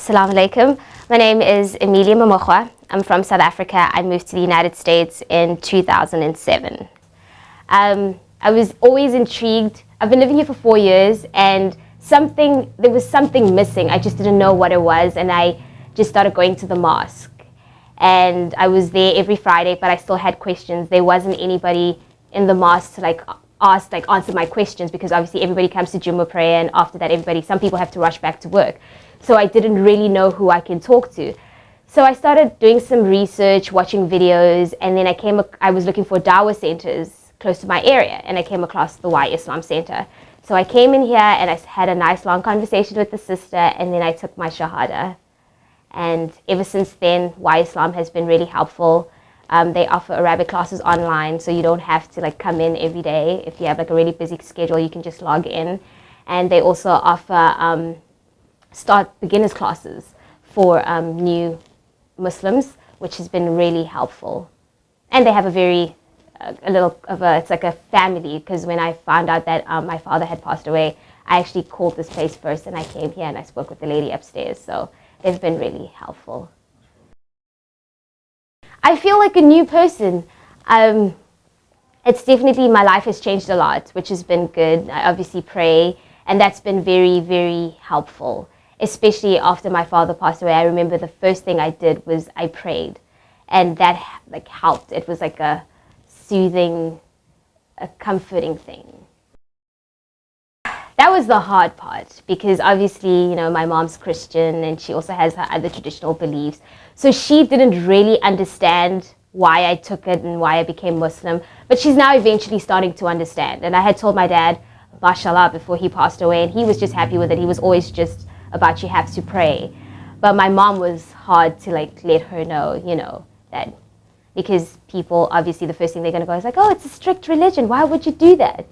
Assalamu alaikum. My name is Emilia. I'm from South Africa. I moved to the United States in 2007. I was always intrigued. I've been living here for 4 years, and there was something missing. I just didn't know what it was, and I just started going to the mosque. And I was there every Friday, but I still had questions. There wasn't anybody in the mosque to answer my questions, because obviously everybody comes to Jummah prayer, and after that some people have to rush back to work. So I didn't really know who I can talk to. So I started doing some research, watching videos, and then I was looking for dawah centers close to my area, and I came across the Why Islam Center. So I came in here and I had a nice long conversation with the sister, and then I took my shahada. And ever since then, Why Islam has been really helpful. They offer Arabic classes online, so you don't have to come in every day. If you have a really busy schedule, you can just log in. And they also offer start beginners classes for new Muslims, which has been really helpful. And they have it's like a family, because when I found out that my father had passed away, I actually called this place first, and I came here and I spoke with the lady upstairs. So they've been really helpful. I feel like a new person. It's definitely, my life has changed a lot, which has been good. I obviously pray, and that's been very, very helpful. Especially after my father passed away, I remember the first thing I did was I prayed, and that helped. It was like a soothing, a comforting thing. That was the hard part, because obviously, my mom's Christian, and she also has her other traditional beliefs. So she didn't really understand why I took it and why I became Muslim, but she's now eventually starting to understand. And I had told my dad, mashallah, before he passed away, and he was just happy with it. He was always just about, you have to pray. But my mom was hard to let her know, that, because people, obviously the first thing they're going to go is oh, it's a strict religion, why would you do that?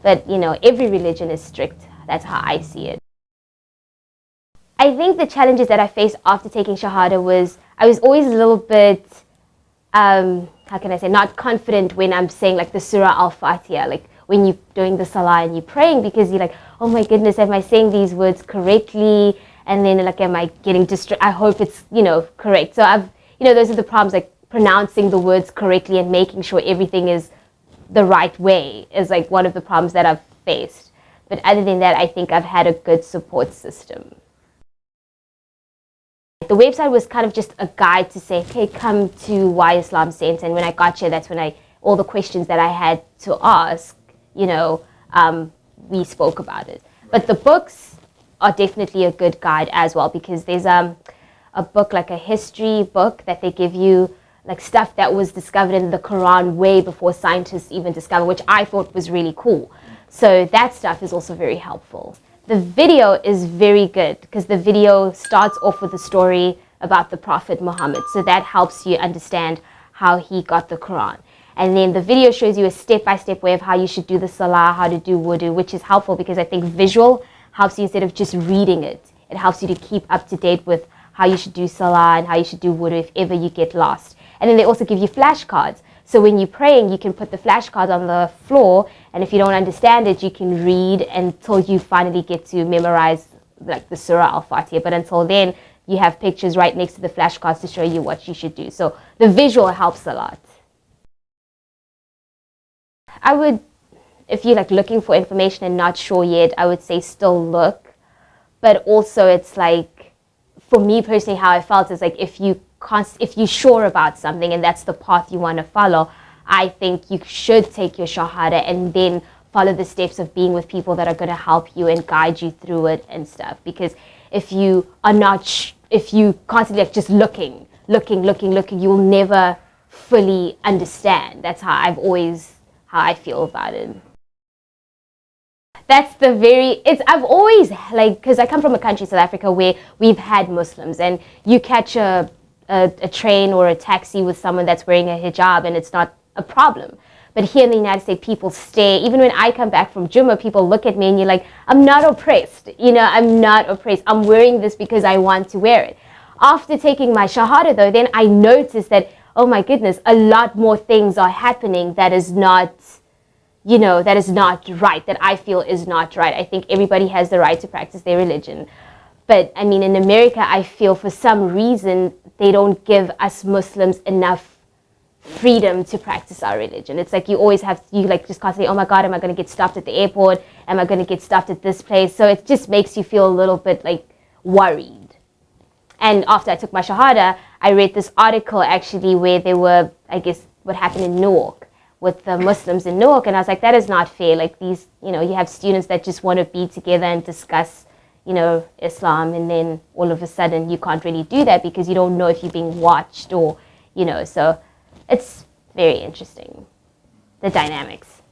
But every religion is strict. That's how I see it. I think the challenges that I faced after taking Shahada was, I was always a little bit, how can I say, not confident when I'm saying the Surah Al-Fatiha, when you're doing the Salah and you're praying, because you're oh my goodness, am I saying these words correctly? And then am I getting distracted? I hope it's, correct. So those are the problems, pronouncing the words correctly and making sure everything is the right way is one of the problems that I've faced. But other than that, I think I've had a good support system. The website was kind of just a guide to say, okay, come to Why Islam Center. And when I got here, that's when all the questions that I had to ask, we spoke about it. But the books are definitely a good guide as well, because there's a book, a history book that they give you, stuff that was discovered in the Quran way before scientists even discovered, which I thought was really cool. So that stuff is also very helpful. The video is very good, because the video starts off with a story about the Prophet Muhammad. So that helps you understand how he got the Quran. And then the video shows you a step-by-step way of how you should do the Salah, how to do wudu, which is helpful, because I think visual helps you instead of just reading it. It helps you to keep up to date with how you should do Salah and how you should do wudu if ever you get lost. And then they also give you flashcards. So when you're praying, you can put the flashcards on the floor, and if you don't understand it, you can read until you finally get to memorize the Surah Al-Fatiha. But until then, you have pictures right next to the flashcards to show you what you should do. So the visual helps a lot. I would, if you're looking for information and not sure yet, I would say still look. But also it's for me personally, how I felt is if you're sure about something and that's the path you want to follow, I think you should take your Shahada and then follow the steps of being with people that are going to help you and guide you through it and stuff. Because if you are not, if you constantly just looking, you'll never fully understand. That's how I feel about it. That's I've always, because I come from a country, South Africa, where we've had Muslims, and you catch a train or a taxi with someone that's wearing a hijab and it's not a problem. But here in the United States, people stay. Even when I come back from Jummah, people look at me and you're I'm not oppressed. I'm not oppressed. I'm wearing this because I want to wear it. After taking my Shahada, though, then I noticed that, oh my goodness, a lot more things are happening that is not, that is not right, that I feel is not right. I think everybody has the right to practice their religion. But I mean, in America, I feel for some reason they don't give us Muslims enough freedom to practice our religion. It's like you always have, you like just constantly, oh my God, am I going to get stopped at the airport? Am I going to get stopped at this place? So it just makes you feel a little bit like worried. And after I took my Shahada, I read this article actually where there were, I guess, what happened in Newark with the Muslims in Newark. And I was like, that is not fair. Like these, you know, you have students that just want to be together and discuss, you know, Islam. And then all of a sudden you can't really do that because you don't know if you're being watched or, you know, so it's very interesting, the dynamics.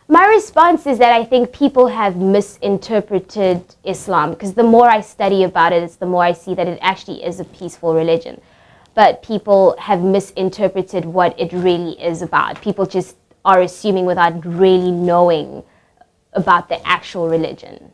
My response is that I think people have misinterpreted Islam, because the more I study about it, it's the more I see that it actually is a peaceful religion. But people have misinterpreted what it really is about. People just are assuming without really knowing about the actual religion.